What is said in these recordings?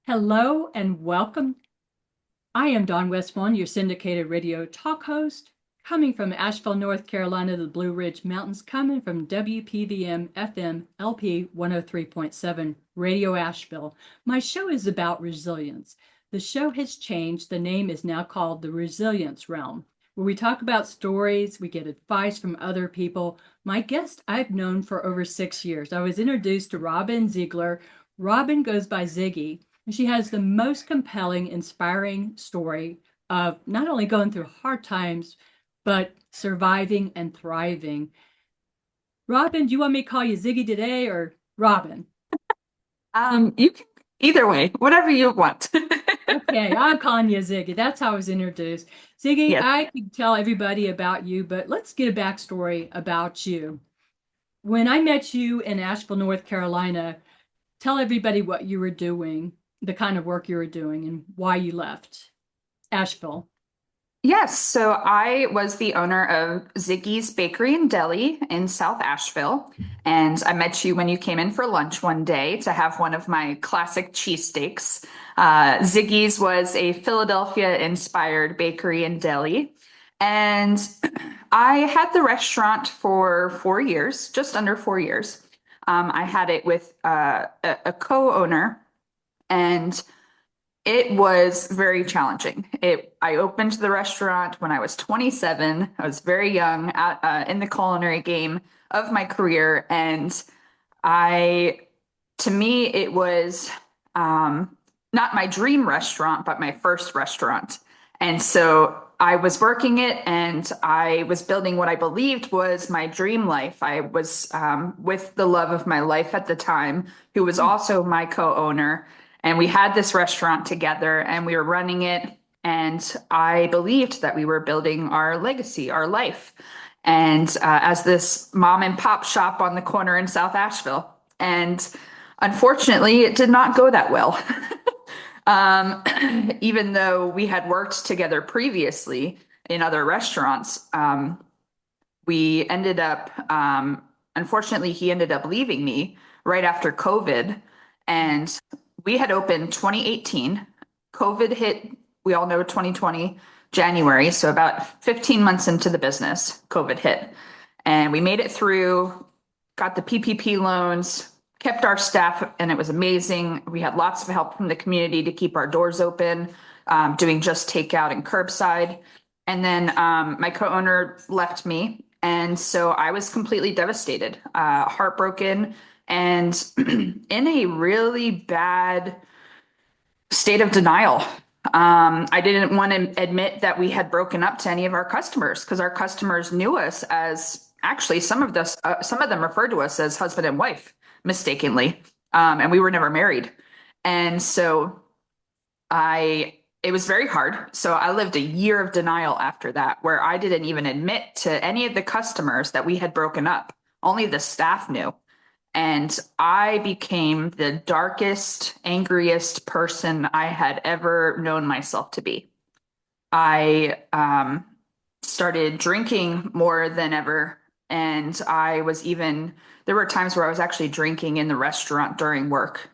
Hello and welcome. I am Dawn Westmoreland, your syndicated radio talk host, coming from Asheville, North Carolina, the Blue Ridge Mountains, coming from WPVM FM LP 103.7 Radio Asheville. My show is about resilience. The show has changed. The name is now called the Resillience Realm, where we talk about stories, we get advice from other people. My guest I've known for over 6 years. I was introduced to Robyn Ziegler. Robyn goes by Ziggy. And she has the most compelling, inspiring story of not only going through hard times, but surviving and thriving. Robyn, do you want me to call you Ziggy today or Robyn? You can either way, whatever you want. Okay, I'm calling you Ziggy. That's how I was introduced. Ziggy, Yes. I could tell everybody about you, but let's get a backstory about you. When I met you in Asheville, North Carolina, tell everybody what you were doing, the kind of work you were doing, and why you left Asheville. Yes, so I was the owner of Ziggy's Bakery and Deli in South Asheville. And I met you when you came in for lunch one day to have one of my classic cheesesteaks. Ziggy's was a Philadelphia-inspired bakery and deli. And I had the restaurant for 4 years, just under 4 years. I had it with a co-owner, and it was very challenging. I opened the restaurant when I was 27. I was very young in the culinary game of my career, and I, to me, it was not my dream restaurant, but my first restaurant. And so I was working it, and I was building what I believed was my dream life. I was with the love of my life at the time, who was also my co-owner. And we had this restaurant together and we were running it. And I believed that we were building our legacy, our life. And as this mom and pop shop on the corner in South Asheville. And unfortunately, it did not go that well. Um, Even though we had worked together previously in other restaurants, we ended up, unfortunately, he ended up leaving me right after COVID. And we had opened 2018. COVID hit, we all know 2020, January. So about 15 months into the business, COVID hit. And we made it through, got the PPP loans, kept our staff, and it was amazing. We had lots of help from the community to keep our doors open, doing just takeout and curbside. And then my co-owner left me. And so I was completely devastated, heartbroken, and in a really bad state of denial. I didn't want to admit that we had broken up to any of our customers because our customers knew us as actually some of them referred to us as husband and wife mistakenly, and we were never married. And so it was very hard. So I lived a year of denial after that, where I didn't even admit to any of the customers that we had broken up. Only the staff knew. And I became the darkest, angriest person I had ever known myself to be. I started drinking more than ever. And there were times where I was actually drinking in the restaurant during work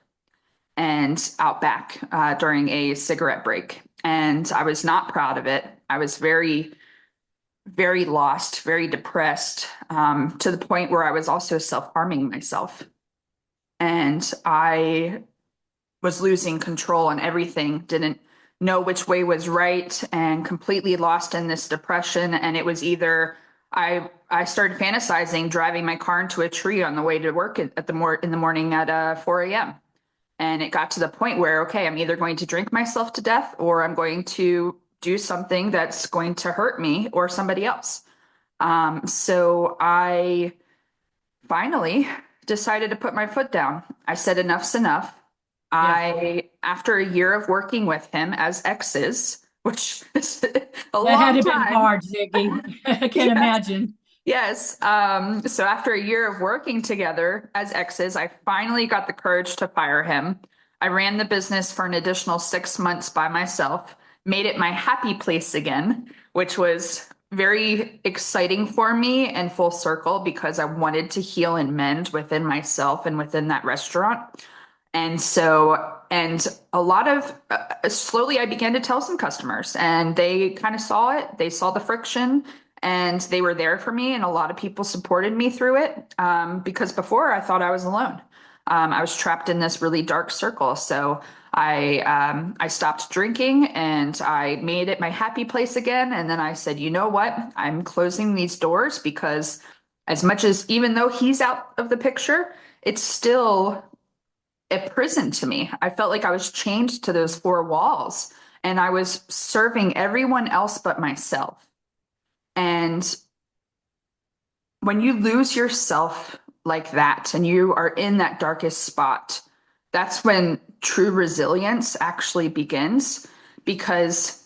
and out back during a cigarette break. And I was not proud of it. I was very, very lost, very depressed, to the point where I was also self-harming myself. And I was losing control on everything, didn't know which way was right, and completely lost in this depression. And it was either I started fantasizing driving my car into a tree on the way to work in the morning at 4 a.m. And it got to the point where, okay, I'm either going to drink myself to death or I'm going to do something that's going to hurt me or somebody else. So I finally decided to put my foot down. I said, enough's enough. Yeah, After a year of working with him as exes, which is a that had long to have been time. hard, Ziggy. I can't Yes. imagine. Yes. So after a year of working together as exes, I finally got the courage to fire him. I ran the business for an additional 6 months by myself, made it my happy place again, which was very exciting for me and full circle because I wanted to heal and mend within myself and within that restaurant. And so, and a lot of slowly I began to tell some customers and they kind of saw it. They saw the friction and they were there for me. And a lot of people supported me through it because before I thought I was alone. I was trapped in this really dark circle. So I stopped drinking and I made it my happy place again. And then I said, you know what? I'm closing these doors because as much as even though he's out of the picture, it's still a prison to me. I felt like I was chained to those four walls and I was serving everyone else but myself. And when you lose yourself like that and you are in that darkest spot, that's when true resilience actually begins because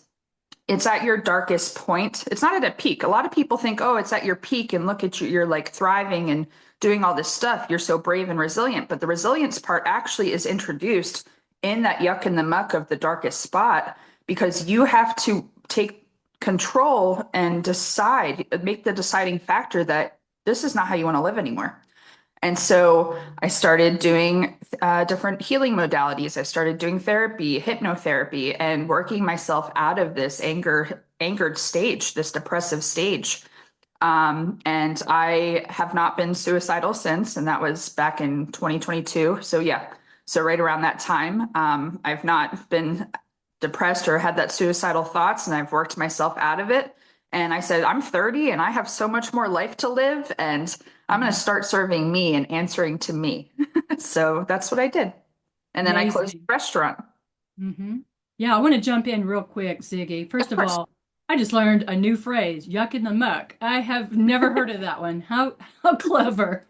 it's at your darkest point. It's not at a peak. A lot of people think, oh, it's at your peak and look at you, you're like thriving and doing all this stuff. You're so brave and resilient. But the resilience part actually is introduced in that yuck and the muck of the darkest spot because you have to take control and decide, make the deciding factor that this is not how you want to live anymore. And so I started doing different healing modalities. I started doing therapy, hypnotherapy, and working myself out of this angered stage, this depressive stage. And I have not been suicidal since, and that was back in 2022. So yeah, so right around that time, I've not been depressed or had that suicidal thoughts, and I've worked myself out of it. And I said, I'm 30 and I have so much more life to live, and I'm going to start serving me and answering to me. So that's what I did. And then I closed the Amazing. restaurant. Hmm. Yeah, I want to jump in real quick, Ziggy. Of First of course. all, I just learned a new phrase, yuck in the muck. I have never heard of that one. How clever.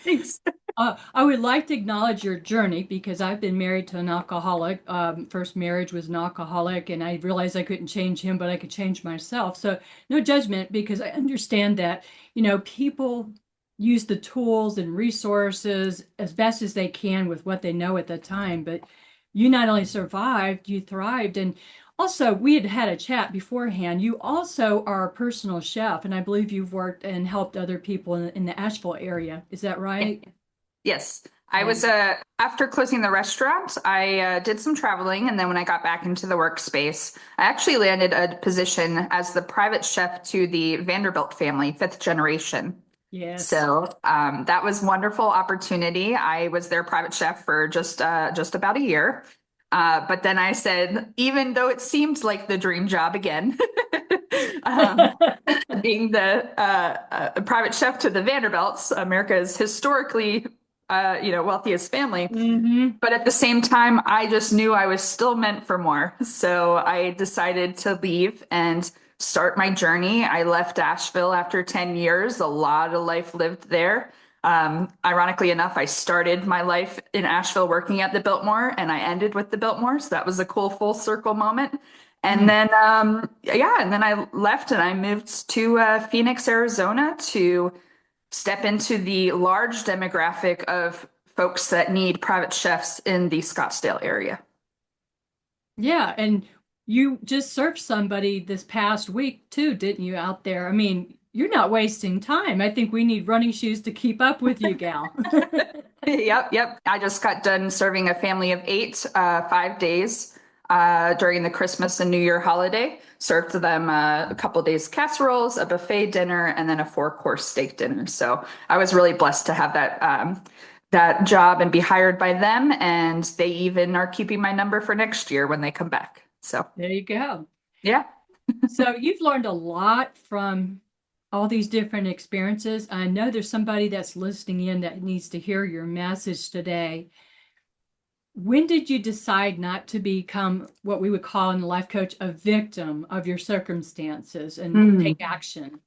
Thanks. I would like to acknowledge your journey because I've been married to an alcoholic. First marriage was an alcoholic, and I realized I couldn't change him, but I could change myself. So no judgment because I understand that, people use the tools and resources as best as they can with what they know at the time. But you not only survived, you thrived. And also, we had had a chat beforehand. You also are a personal chef, and I believe you've worked and helped other people in the Asheville area. Is that right? Yes. I Yeah. was after closing the restaurant, I did some traveling, and then when I got back into the workspace, I actually landed a position as the private chef to the Vanderbilt family, fifth generation. Yes. So that was wonderful opportunity. I was their private chef for just about a year. But then I said, even though it seemed like the dream job again, um, being the private chef to the Vanderbilts, America's historically wealthiest family. Hmm. But at the same time, I just knew I was still meant for more. So I decided to leave and start my journey. I left Asheville after 10 years, a lot of life lived there. Ironically enough, I started my life in Asheville working at the Biltmore and I ended with the Biltmore. So that was a cool full circle moment. And Mm. then, and then I left and I moved to Phoenix, Arizona to step into the large demographic of folks that need private chefs in the Scottsdale area. Yeah, and you just served somebody this past week too, didn't you, out there? I mean, you're not wasting time. I think we need running shoes to keep up with you, gal. Yep. I just got done serving a family of eight, 5 days during the Christmas and New Year holiday. Served them a couple days casseroles, a buffet dinner, and then a four-course steak dinner. So I was really blessed to have that job and be hired by them. And they even are keeping my number for next year when they come back. So There you go. yeah. So you've learned a lot from all these different experiences. I know there's somebody that's listening in that needs to hear your message today. When did you decide not to become what we would call in the life coach a victim of your circumstances and Mm. take action?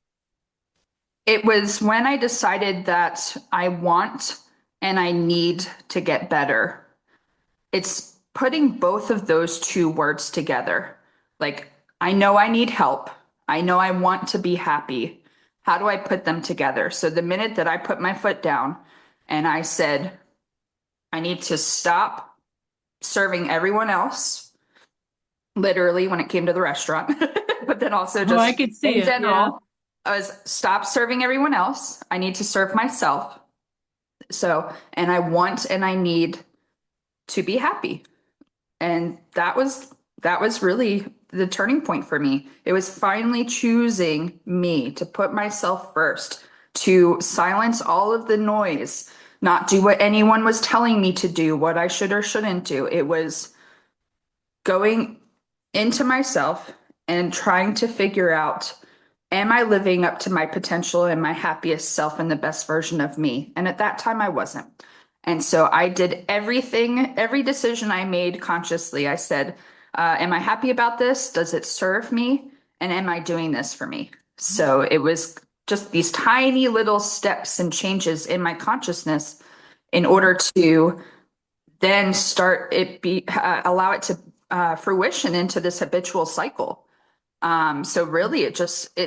It was when I decided that I want and I need to get better. It's putting both of those two words together. Like, I know I need help. I know I want to be happy. How do I put them together? So the minute that I put my foot down and I said, I need to stop serving everyone else, literally when it came to the restaurant, but then also Oh, I just could see in it. Yeah. general, I was stop serving everyone else. I need to serve myself. So, and I want and I need to be happy. And that was really the turning point for me. It was finally choosing me, to put myself first, to silence all of the noise, not do what anyone was telling me to do, what I should or shouldn't do. It was going into myself and trying to figure out, am I living up to my potential and my happiest self and the best version of me? And at that time, I wasn't. And so I did everything, every decision I made consciously. I said, am I happy about this? Does it serve me? And am I doing this for me? So it was just these tiny little steps and changes in my consciousness in order to then allow it to fruition into this habitual cycle. So really it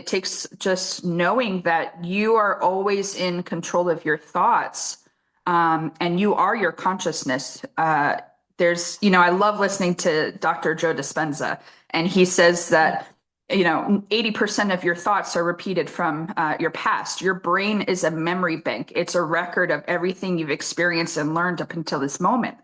takes just knowing that you are always in control of your thoughts, and you are your consciousness. I love listening to Dr. Joe Dispenza, and he says that, 80% of your thoughts are repeated from your past. Your brain is a memory bank. It's a record of everything you've experienced and learned up until this moment.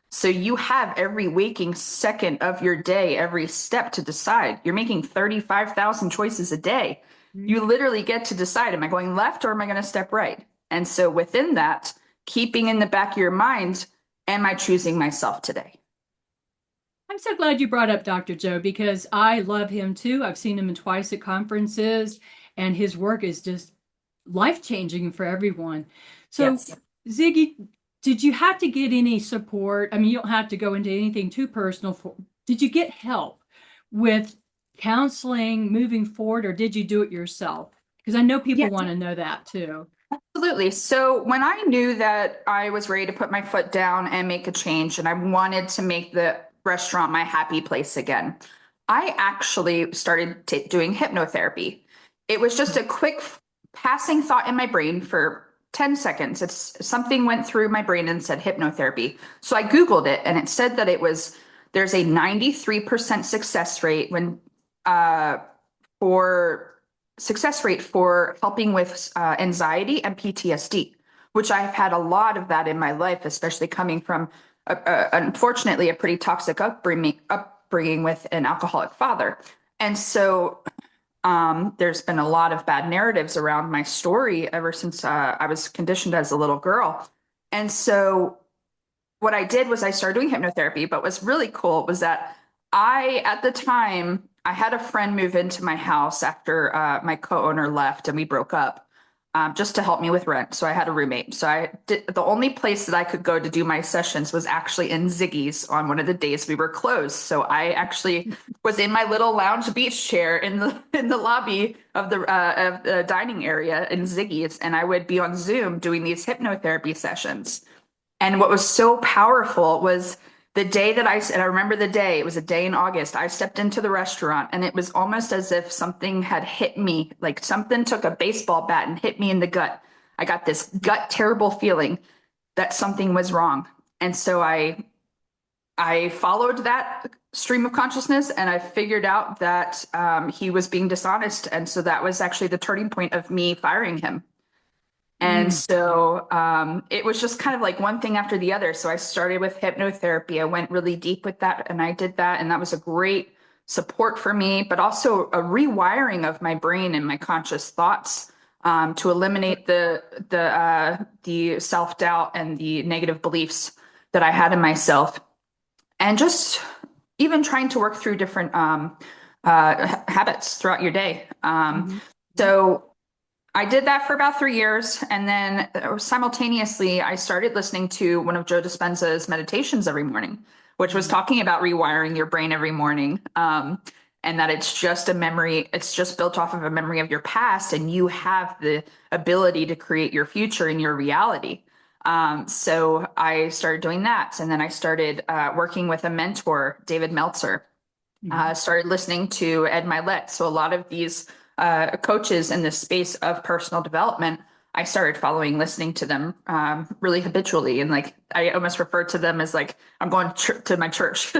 So you have every waking second of your day, every step to decide. You're making 35,000 choices a day. You literally get to decide, am I going left or am I going to step right? And so within that, keeping in the back of your mind, am I choosing myself today? I'm so glad you brought up Dr. Joe, because I love him too. I've seen him twice at conferences, and his work is just life-changing for everyone. So, Yes. Ziggy, did you have to get any support? I mean, you don't have to go into anything too personal. Did you get help with counseling moving forward, or did you do it yourself? Because I know people Yes. want to know that too. Absolutely. So when I knew that I was ready to put my foot down and make a change, and I wanted to make the restaurant my happy place again, I actually started doing hypnotherapy. It was just a quick passing thought in my brain for 10 seconds. Something went through my brain and said hypnotherapy. So I Googled it, and it said that there's a 93% success rate for helping with anxiety and PTSD, which I've had a lot of that in my life, especially coming from, unfortunately, a pretty toxic upbringing with an alcoholic father. And so there's been a lot of bad narratives around my story ever since I was conditioned as a little girl. And so what I did was I started doing hypnotherapy, but what's really cool was that at the time, I had a friend move into my house after my co-owner left and we broke up, just to help me with rent. So I had a roommate. The only place that I could go to do my sessions was actually in Ziggy's on one of the days we were closed. So I actually was in my little lounge beach chair in the lobby of the dining area in Ziggy's, and I would be on Zoom doing these hypnotherapy sessions. And what was so powerful was the day and I remember the day, it was a day in August, I stepped into the restaurant, and it was almost as if something had hit me, like something took a baseball bat and hit me in the gut. I got this gut terrible feeling that something was wrong. And so I followed that stream of consciousness, and I figured out that he was being dishonest. And so that was actually the turning point of me firing him. And so it was just kind of like one thing after the other. So I started with hypnotherapy. I went really deep with that, and I did that. And that was a great support for me, but also a rewiring of my brain and my conscious thoughts, to eliminate the self-doubt and the negative beliefs that I had in myself. And just even trying to work through different habits throughout your day. So I did that for about 3 years. And then simultaneously, I started listening to one of Joe Dispenza's meditations every morning, which was talking about rewiring your brain every morning. And that it's just a memory, it's just built off of a memory of your past, and you have the ability to create your future and your reality. So I started doing that. And then I started working with a mentor, David Meltzer. Started listening to Ed Milet. So a lot of these coaches in the space of personal development, I started listening to them really habitually. And like, I almost refer to them as like, I'm going to my church.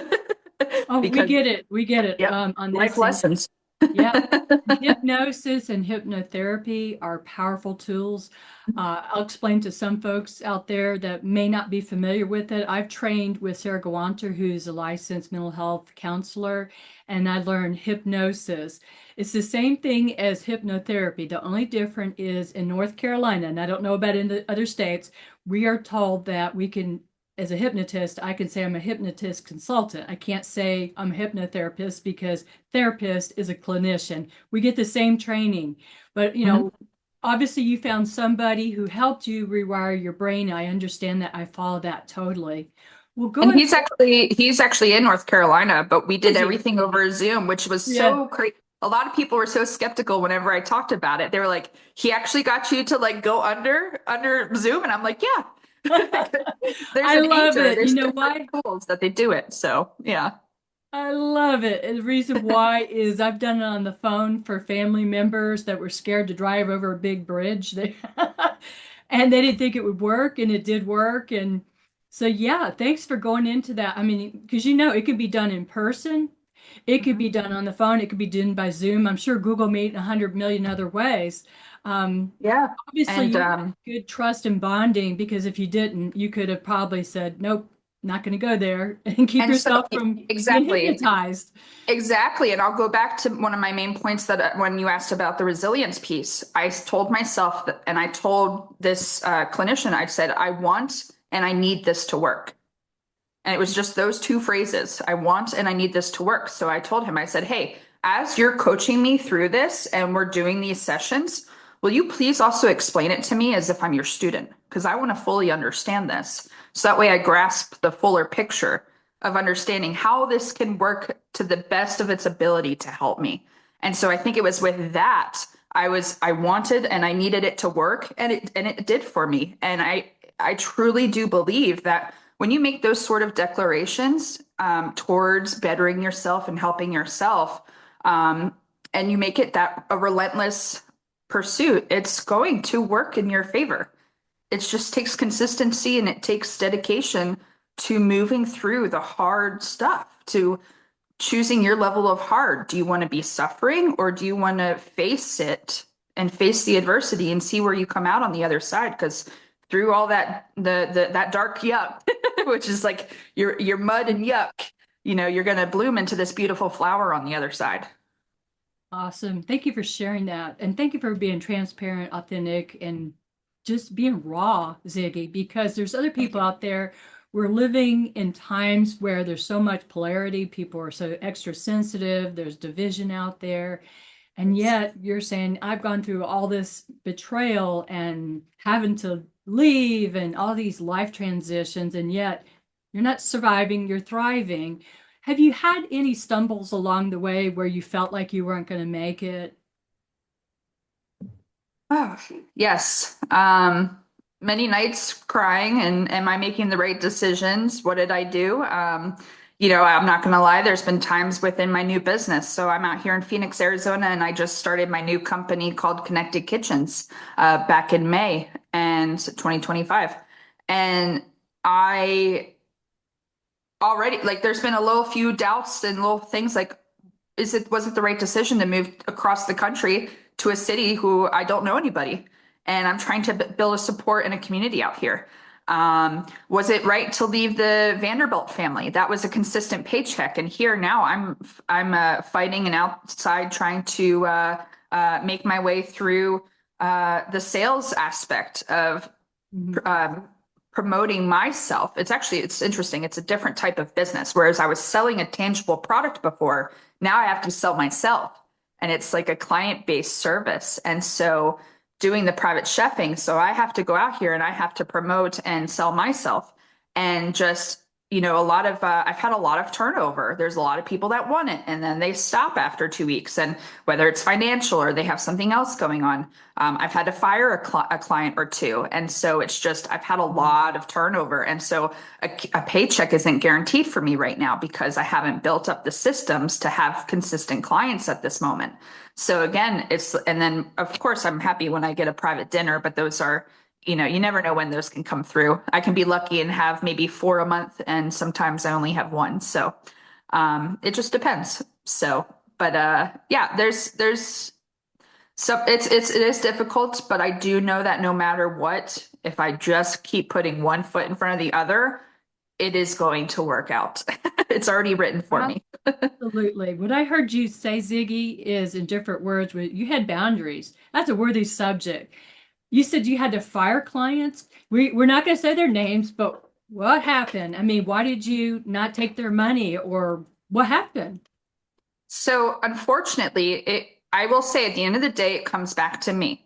Oh, we get it. We get it. Yeah, On life this lessons. Yeah. Hypnosis and hypnotherapy are powerful tools. I'll explain to some folks out there that may not be familiar with it. I've trained with Sarah Gawanter, who's a licensed mental health counselor, and I learned hypnosis. It's the same thing as hypnotherapy. The only difference is in North Carolina, and I don't know about in the other states, we are told that we can, as a hypnotist, I can say I'm a hypnotist consultant. I can't say I'm a hypnotherapist because therapist is a clinician. We get the same training, but Mhm. obviously you found somebody who helped you rewire your brain. I understand that. I follow that totally. Well, And going forward, he's actually in North Carolina, but we did is he? everything over Zoom, which was Yeah. so crazy. A lot of people were so skeptical whenever I talked about it. They were like, "He actually got you to like go under Zoom," and I'm like, "Yeah." There's I an love anchor. it. You There's know different why? tools that they do it. So yeah. I love it. And the reason why is I've done it on the phone for family members that were scared to drive over a big bridge. And they didn't think it would work, and it did work. And so, yeah, thanks for going into that. I mean, because it could be done in person, it could be Mhm. done on the phone, it could be done by Zoom. I'm sure Google Meet and 100 million other ways. Um, Yeah. Obviously, And you had good trust and bonding because if you didn't, you could have probably said, nope, not going to go there and keep and so yourself from being exactly. hypnotized. Exactly. And I'll go back to one of my main points that when you asked about the resilience piece, I told myself that, and I told this clinician, I said, I want and I need this to work. And it was just those two phrases, I want and I need this to work. So I told him, I said, hey, as you're coaching me through this and we're doing these sessions, will you please also explain it to me as if I'm your student? Because I want to fully understand this. So that way I grasp the fuller picture of understanding how this can work to the best of its ability to help me. And so I think it was with that I wanted and I needed it to work and it did for me. And I truly do believe that when you make those sort of declarations towards bettering yourself and helping yourself, um, and you make it that a relentless pursuit, it's going to work in your favor. It just takes consistency and it takes dedication to moving through the hard stuff, to choosing your level of hard. Do you want to be suffering or do you want to face it and face the adversity and see where you come out on the other side? Because through all that that dark yuck, which is like your mud and yuck, you're gonna bloom into this beautiful flower on the other side. Awesome. Thank you for sharing that. And thank you for being transparent, authentic, and just being raw, Ziggy, because there's other Thank people you. out there. We're living in times where there's so much polarity. People are so extra sensitive. There's division out there. And yet you're saying, I've gone through all this betrayal and having to leave and all these life transitions, and yet you're not surviving, you're thriving. Have you had any stumbles along the way where you felt like you weren't going to make it? Oh, yes. Many nights crying and am I making the right decisions? What did I do? I'm not going to lie, there's been times within my new business. So I'm out here in Phoenix, Arizona, and I just started my new company called Connected Kitchens back in May and 2025. And I already like there's been a little few doubts and little things like was it the right decision to move across the country to a city who I don't know anybody? And I'm trying to build a support and a community out here. Was it right to leave the Vanderbilt family? That was a consistent paycheck, and here now I'm fighting and outside trying to make my way through the sales aspect of Mhm. um, promoting myself. It's interesting. It's a different type of business. Whereas I was selling a tangible product before, now I have to sell myself. And it's like a client-based service. And so doing the private chefing, so I have to go out here and I have to promote and sell myself. And just, I've had a lot of turnover. There's a lot of people that want it and then they stop after 2 weeks. And whether it's financial or they have something else going on, I've had to fire a client or two. And so it's just, I've had a lot of turnover. And so a paycheck isn't guaranteed for me right now because I haven't built up the systems to have consistent clients at this moment. So again, and then of course, I'm happy when I get a private dinner, but those are, you never know when those can come through. I can be lucky and have maybe four a month, and sometimes I only have one. So it just depends. So But yeah, there's so it is difficult, but I do know that no matter what, if I just keep putting one foot in front of the other, it is going to work out. It's already written for me. Absolutely. What I heard you say, Ziggy, is in different words, you had boundaries. That's a worthy subject. You said you had to fire clients. We're not going to say their names, but what happened? I mean, why did you not take their money or what happened? So unfortunately, I will say at the end of the day, it comes back to me.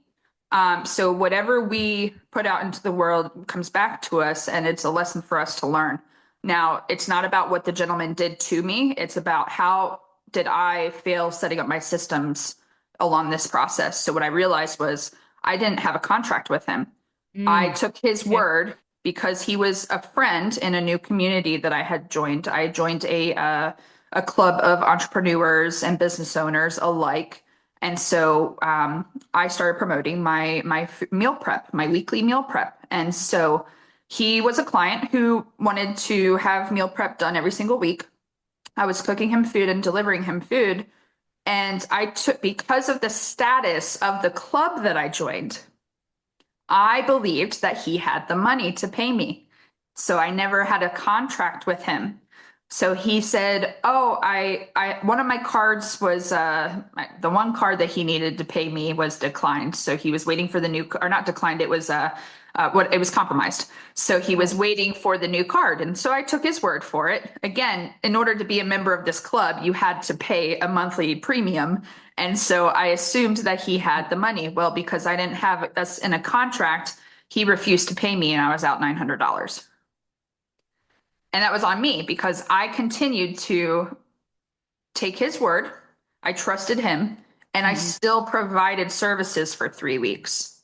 So whatever we put out into the world comes back to us, and it's a lesson for us to learn. Now, it's not about what the gentleman did to me. It's about how did I fail setting up my systems along this process. So what I realized was I didn't have a contract with him. I Mm, took his okay. word because he was a friend in a new community that I had joined. I joined a club of entrepreneurs and business owners alike. And so I started promoting my meal prep, my weekly meal prep. And so he was a client who wanted to have meal prep done every single week. I was cooking him food and delivering him food. And I took, because of the status of the club that I joined, I believed that he had the money to pay me. So I never had a contract with him. So he said, "Oh, one of my cards was the one card that he needed to pay me was declined. So he was waiting for the new, or not declined, it was what it was compromised. So he was Oh, waiting for the new card. And so I took his word for it. Again, in order to be a member of this club, you had to pay a monthly premium. And so I assumed that he had the money. Well, because I didn't have us in a contract, he refused to pay me and I was out $900. And that was on me because I continued to take his word. I trusted him and I mhm. still provided services for 3 weeks.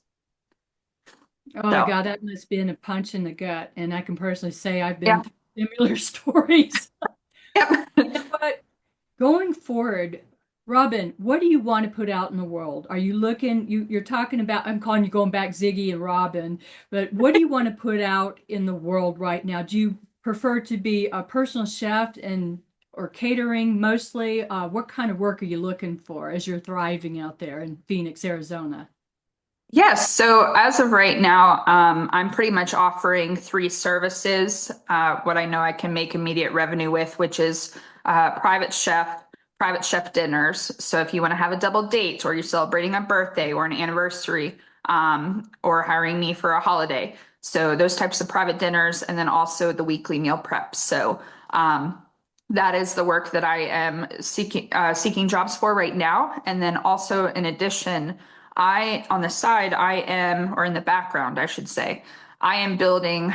Oh my So, God, that must have been a punch in the gut. And I can personally say I've been yeah. through similar stories. You know Yep. what? Going forward, Robyn, what do you want to put out in the world? Are you looking, you're talking about, I'm calling you going back Ziggy and Robyn, but what do you want to put out in the world right now? Do you prefer to be a personal chef and or catering mostly? What kind of work are you looking for as you're thriving out there in Phoenix, Arizona? Yes. So as of right now, I'm pretty much offering three services. What I know I can make immediate revenue with, which is private chef dinners. So if you want to have a double date, or you're celebrating a birthday or an anniversary, or hiring me for a holiday, so those types of private dinners, and then also the weekly meal prep. So that is the work that I am seeking jobs for right now, and then also in addition. On the side, I am, or in the background, I should say, I am building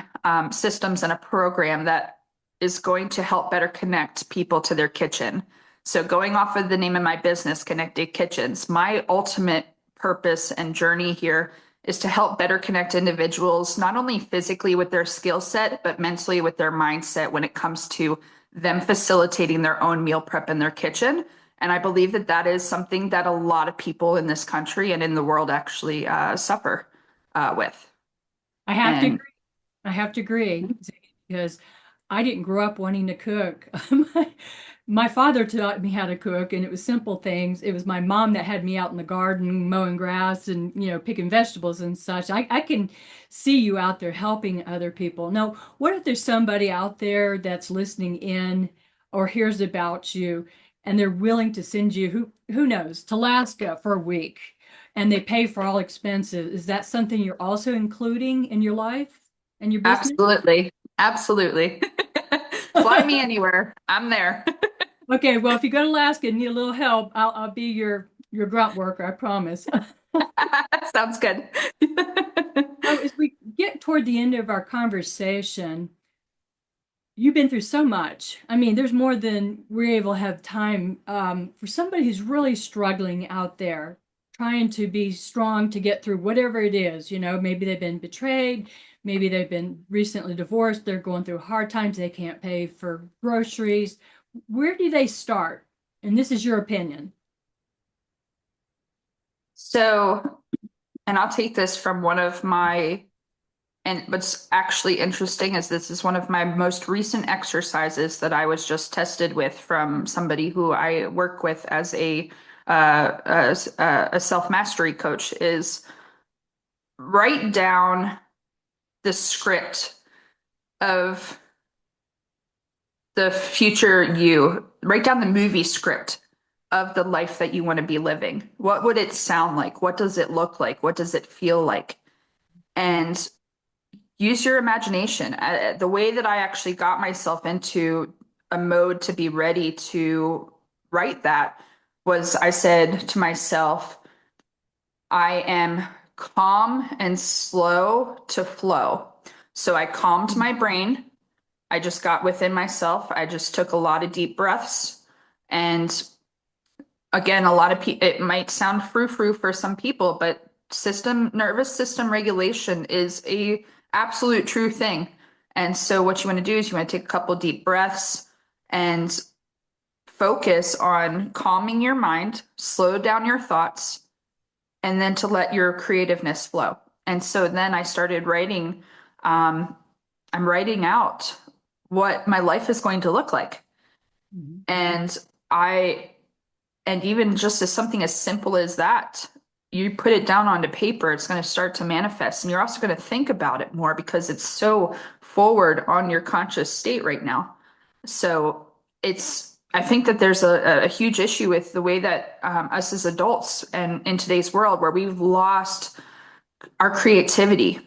systems and a program that is going to help better connect people to their kitchen. So, going off of the name of my business, Connected Kitchens, my ultimate purpose and journey here is to help better connect individuals, not only physically with their skill set, but mentally with their mindset when it comes to them facilitating their own meal prep in their kitchen. And I believe that that is something that a lot of people in this country and in the world actually suffer with. I have to And agree. I have to agree because I didn't grow up wanting to cook. My father taught me how to cook, and it was simple things. It was my mom that had me out in the garden mowing grass and picking vegetables and such. I can see you out there helping other people. Now, what if there's somebody out there that's listening in or hears about you and they're willing to send you who knows to Alaska for a week and they pay for all expenses? Is that something you're also including in your life and your business? absolutely, absolutely. Fly me anywhere. I'm there. Okay, well, if you go to Alaska and need a little help, I'll be your grunt worker, I promise. Sounds good. So as we get toward the end of our conversation, you've been through so much. I mean, there's more than we're able to have time for somebody who's really struggling out there, trying to be strong to get through whatever it is. Maybe they've been betrayed, maybe they've been recently divorced, they're going through hard times, they can't pay for groceries. Where do they start? And this is your opinion. So, and I'll take this from one of my And what's actually interesting is this is one of my most recent exercises that I was just tested with from somebody who I work with as a self-mastery coach is write down the script of the future you, write down the movie script of the life that you want to be living. What would it sound like? What does it look like? What does it feel like? And use your imagination. The way that I actually got myself into a mode to be ready to write that was I said to myself, I am calm and slow to flow. So I calmed my brain. I just got within myself. I just took a lot of deep breaths. And again, a lot of people, it might sound frou-frou for some people, but nervous system regulation is a absolute true thing. And so what you want to do is you want to take a couple deep breaths and focus on calming your mind, slow down your thoughts, and then to let your creativeness flow. And so then I started writing, I'm writing out what my life is going to look like. Mhm. And and even just as something as simple as that, you put it down onto paper, it's going to start to manifest. And you're also going to think about it more because it's so forward on your conscious state right now. So I think that there's a huge issue with the way that us as adults and in today's world where we've lost our creativity.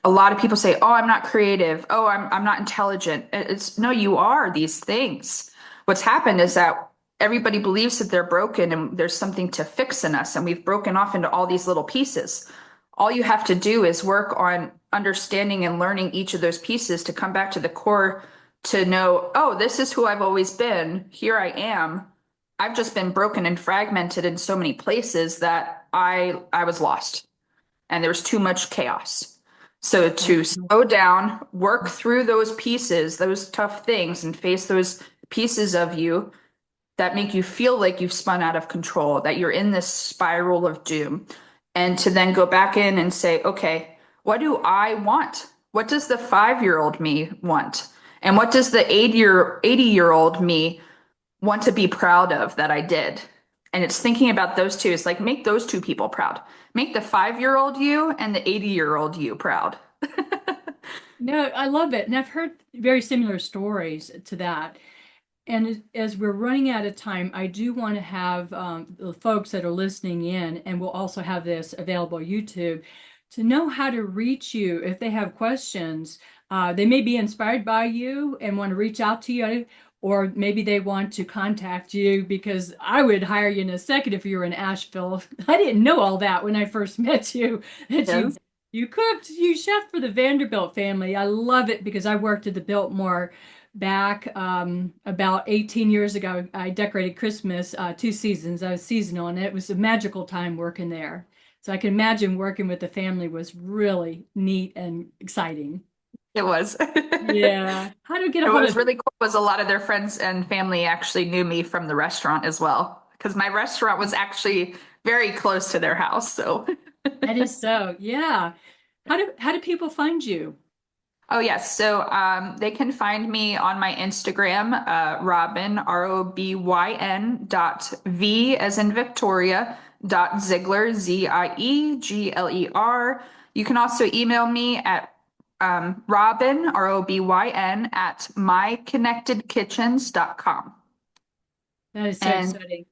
A lot of people say, "Oh, I'm not creative. Oh, I'm not intelligent." It's no, you are these things. What's happened is that everybody believes that they're broken and there's something to fix in us, and we've broken off into all these little pieces. All you have to do is work on understanding and learning each of those pieces to come back to the core to know, oh, this is who I've always been. Here I am. I've just been broken and fragmented in so many places that I was lost and there was too much chaos. So to slow down, work through those pieces, those tough things, and face those pieces of you that make you feel like you've spun out of control, that you're in this spiral of doom, and to then go back in and say, okay, what do I want? What does the 5-year-old me want? And what does the 80-year-old me want to be proud of that I did? And it's thinking about those two. It's like make those two people proud. Make the 5-year-old you and the 80-year-old you proud. No, I love it. And I've heard very similar stories to that. And as we're running out of time, I do want to have the folks that are listening in, and we'll also have this available on YouTube, to know how to reach you if they have questions. They may be inspired by you and want to reach out to you, or maybe they want to contact you because I would hire you in a second if you were in Asheville. I didn't know all that when I first met you, that Yes. you cooked, you chef for the Vanderbilt family. I love it because I worked at the Biltmore back about 18 years ago. I decorated Christmas 2 seasons. I was seasonal, and it was a magical time working there. So I can imagine working with the family was really neat and exciting. It was. Yeah. How to get a And hold what of was really cool was a lot of their friends and family actually knew me from the restaurant as well, because my restaurant was actually very close to their house. So, that is so. Yeah. How do people find you? oh yes, so they can find me on my Instagram, Robyn Robyn .v as in Victoria .Ziegler Ziegler. You can also email me at Robyn Robyn at myconnectedkitchens.com. That is so And exciting.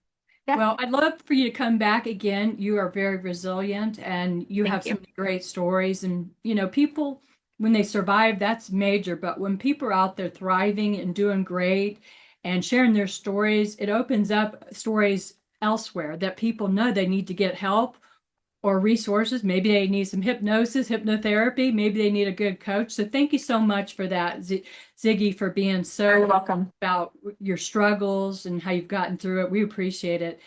yeah, Well, I'd love for you to come back again. You are very resilient and you have thank so you. many great stories. And, people, when they survive, that's major. But when people are out there thriving and doing great and sharing their stories, it opens up stories elsewhere that people know they need to get help or resources. Maybe they need some hypnosis, hypnotherapy. Maybe they need a good coach. So thank you so much for that, Ziggy, for being You're so welcome. about your struggles and how you've gotten through it. We appreciate it.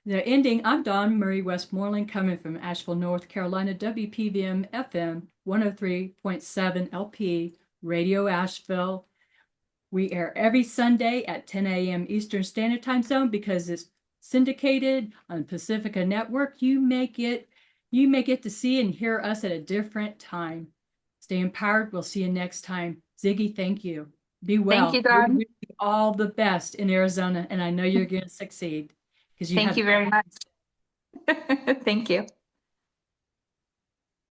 The ending, I'm Dawn Marie Westmoreland, coming from Asheville, North Carolina, WPVM FM 103.7 LP, Radio Asheville. We air every Sunday at 10 a.m. Eastern Standard Time Zone because it's syndicated on Pacifica Network. You may get to see and hear us at a different time. Stay empowered. We'll see you next time. Ziggy, thank you. Be Thank well. you, We Dawn. wish you all the best in Arizona, and I know you're going to succeed because you Thank have. you very much. Thank you.